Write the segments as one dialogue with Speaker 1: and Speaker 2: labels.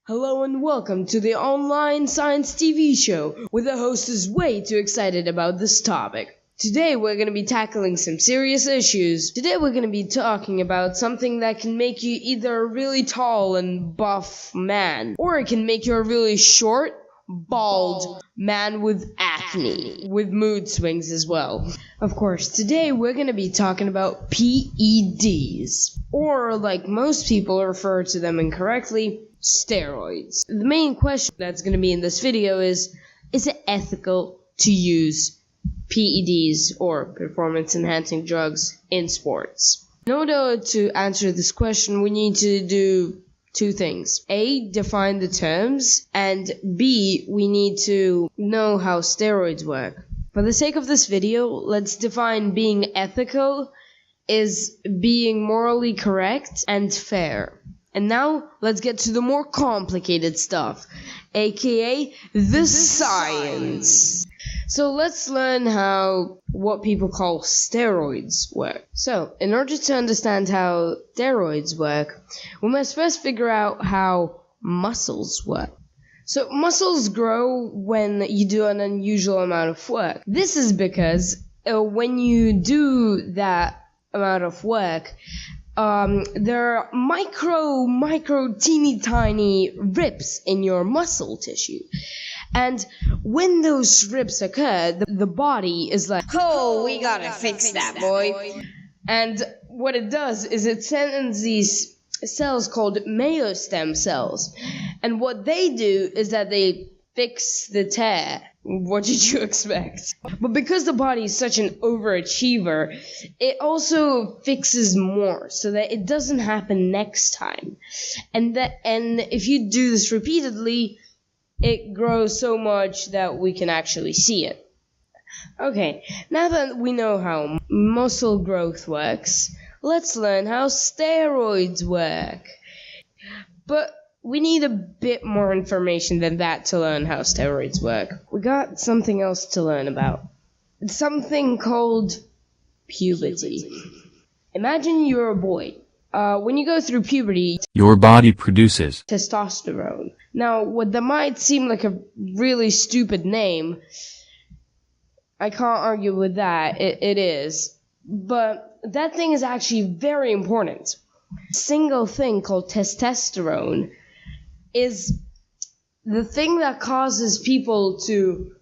Speaker 1: Hello and welcome to the online science TV show, where the host is way too excited about this topic. Today we're going to be tackling some serious issues. Today we're going to be talking about something that can make you either a really tall and buff man, or it can make you a really short, bald man with acne, with mood swings as well. Of course, today we're going to be talking about PEDs, or like most people refer to them incorrectly, steroids. The main question that's going to be in this video is it ethical to use PEDs or performance-enhancing drugs in sports? In order to answer this question, we need to do two things. A, define the terms, and B, we need to know how steroids work. For the sake of this video, let's define being ethical as being morally correct and fair. And now, let's get to the more complicated stuff, aka the science. So let's learn how what people call steroids work. So, in order to understand how steroids work, we must first figure out how muscles work. So, muscles grow when you do an unusual amount of work. This is because when you do that amount of work, there are micro, teeny tiny rips in your muscle tissue. And when those rips occur, the body is like,
Speaker 2: oh, we gotta fix that, boy.
Speaker 1: And what it does is it sends these cells called myostem cells. And what they do is that they fix the tear. What did you expect? But because the body is such an overachiever, it also fixes more so that it doesn't happen next time. And if you do this repeatedly, it grows so much that we can actually see it. Okay, now that we know how muscle growth works, let's learn how steroids work. But we need a bit more information than that to learn how steroids work. We got something else to learn about. It's something called puberty. Imagine you're a boy. When you go through puberty,
Speaker 3: your body produces
Speaker 1: testosterone. Now, what that might seem like a really stupid name, I can't argue with that. It is. But that thing is actually very important. A single thing called testosterone is the thing that causes people to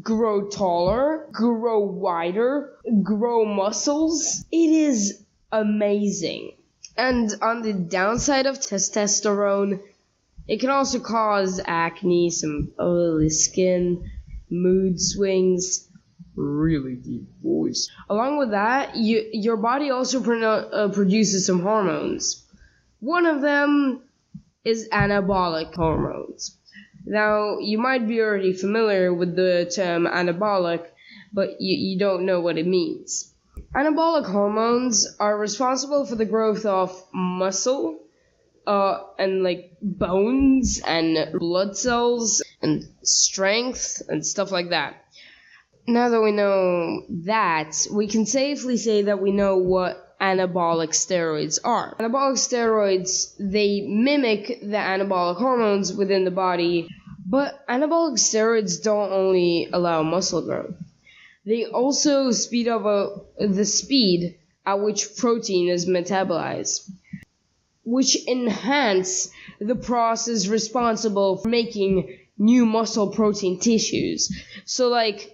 Speaker 1: grow taller, grow wider, grow muscles. It is amazing. And on the downside of testosterone, it can also cause acne, some oily skin, mood swings, really deep voice. Along with that, your body also produces some hormones. One of them is anabolic hormones. Now, you might be already familiar with the term anabolic, but you don't know what it means. Anabolic hormones are responsible for the growth of muscle, and like bones and blood cells and strength and stuff like that. Now that we know that, we can safely say that we know what anabolic steroids are. Anabolic steroids, they mimic the anabolic hormones within the body, but anabolic steroids don't only allow muscle growth. They also speed up the speed at which protein is metabolized, which enhance the process responsible for making new muscle protein tissues. So like,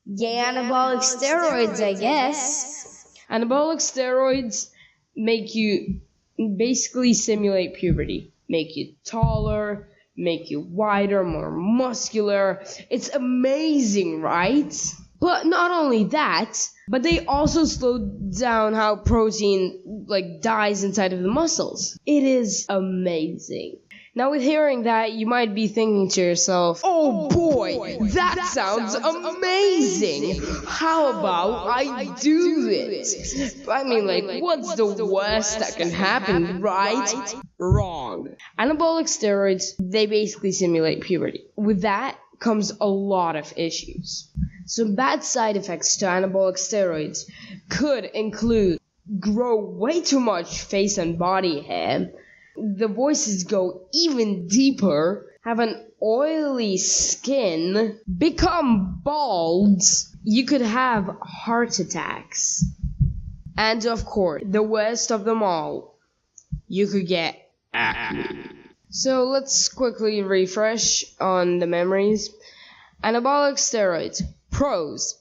Speaker 2: anabolic steroids, I guess.
Speaker 1: Anabolic steroids make you basically simulate puberty, make you taller, make you wider, more muscular. It's amazing, right? But not only that, but they also slow down how protein dies inside of the muscles. It is amazing. Now, with hearing that, you might be thinking to yourself, oh boy, that sounds amazing. How about I do it? I mean, what's the worst that can happen, right? Wrong. Anabolic steroids, they basically simulate puberty. With that comes a lot of issues. Some bad side effects to anabolic steroids could include grow way too much face and body hair, the voices go even deeper, have an oily skin, become bald, you could have heart attacks. And of course, the worst of them all, you could get acne. So let's quickly refresh on the memories. Anabolic steroids. Pros.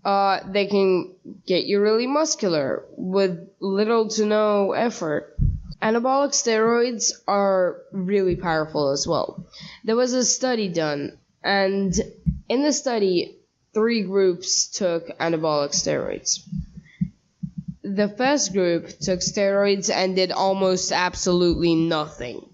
Speaker 1: They can get you really muscular with little to no effort. Anabolic steroids are really powerful as well. There was a study done, and in the study, 3 groups took anabolic steroids. The first group took steroids and did almost absolutely nothing.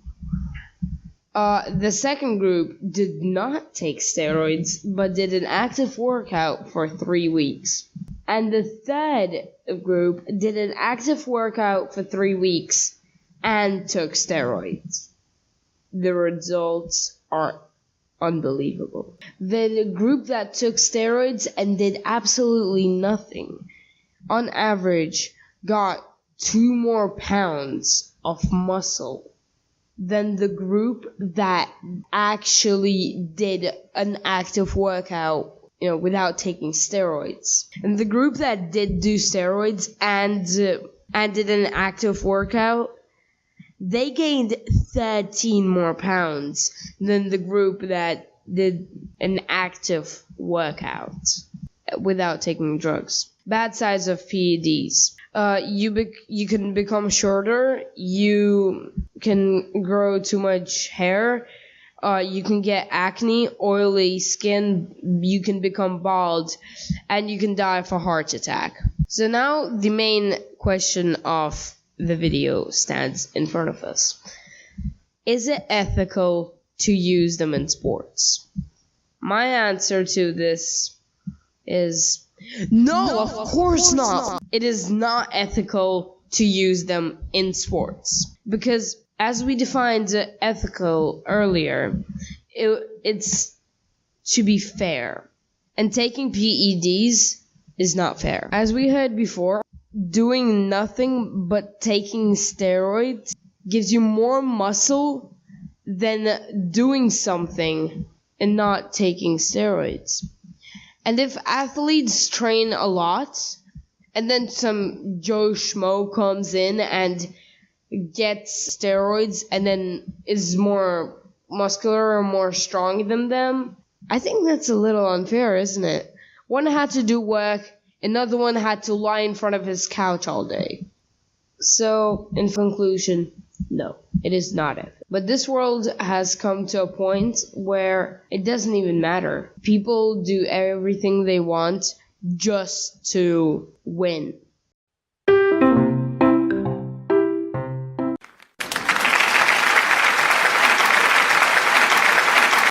Speaker 1: The second group did not take steroids, but did an active workout for 3 weeks. And the third group did an active workout for 3 weeks and took steroids. The results are unbelievable. The group that took steroids and did absolutely nothing, on average, got 2 more pounds of muscle than the group that actually did an active workout, without taking steroids. And the group that did do steroids and did an active workout, they gained 13 more pounds than the group that did an active workout without taking drugs. Bad sides of PEDs. You can become shorter, you can grow too much hair, you can get acne, oily skin, you can become bald, and you can die of a heart attack. So now the main question of the video stands in front of us. Is it ethical to use them in sports? My answer to this is no, of course not. It is not ethical to use them in sports. Because as we defined ethical earlier, it's to be fair. And taking PEDs is not fair. As we heard before, doing nothing but taking steroids gives you more muscle than doing something and not taking steroids. And if athletes train a lot, and then some Joe Schmo comes in and gets steroids and then is more muscular or more strong than them, I think that's a little unfair, isn't it? One had to do work, another one had to lie in front of his couch all day. So, in conclusion, no, it is not ethical. But this world has come to a point where it doesn't even matter. People do everything they want just to win.